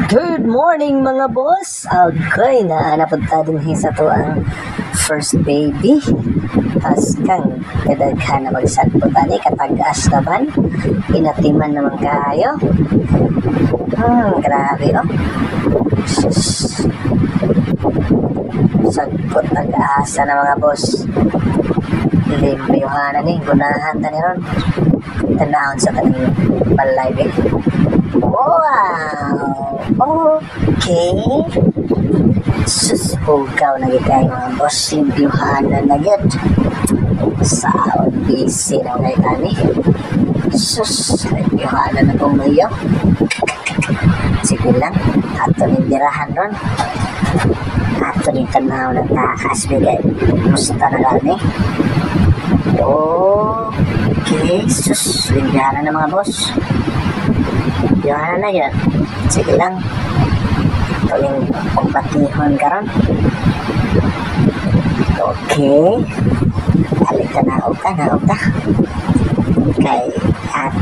Good morning mga boss. Okay na napunta din sa to ang first baby. As kang kadaghan na magsagputan ni katagas naman. Inatiman naman kayo. Grabe oh. Sus. Sagpot nag-asa na mga boss. Limpiyuhanan ni gunahan tani ron. Tanahon sa taning balay eh. Wow! Okay. Susugaw na gitay mga boss. Limpiyuhanan na yun. Saon busy na ngay tani. Sus, limpiyuhanan na kong mayo. Sige lang. Ato nindirahan ron. Ato ni tanaw na takas bigay. Musta na gani. Okay. Sus, limpiyuhanan na mga boss. Limpiyuhanan na yun. Sige lang. Tuling kumpatihon ka ron. Okay. Balik ka na ka. Kay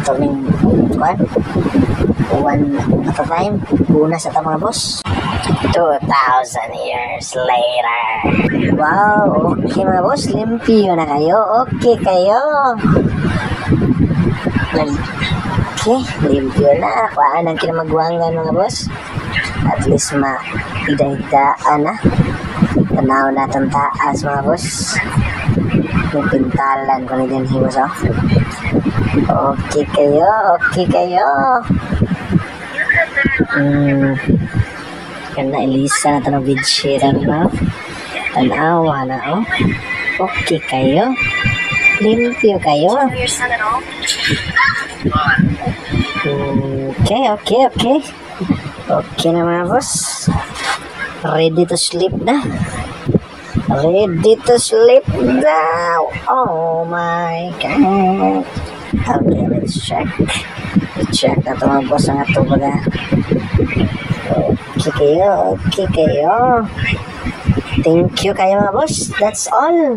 tuling kuwan. One at a time. Una sa mga boss. 2,000 years later. Wow. Okay mga boss. Limpyo na kayo. Okay kayo. Okay. Limpyo na. Kuhaan ang kinamagwangan mga boss. At least ma-ida-idaan na. Tanaw na itong taas mga boss. May pintalan ko na din hiwas oh. Okay kayo. Kana Elisa na ito ng bedsheetan no? Tanawa na oh. Okay kayo. Limpyo kayo. Okay. Okay na mga boss. Ready to sleep na. Oh my God. Okay, let's check. I-check na ito mga boss ang ito baga. Okay kayo. Thank you kayo mga boss. That's all.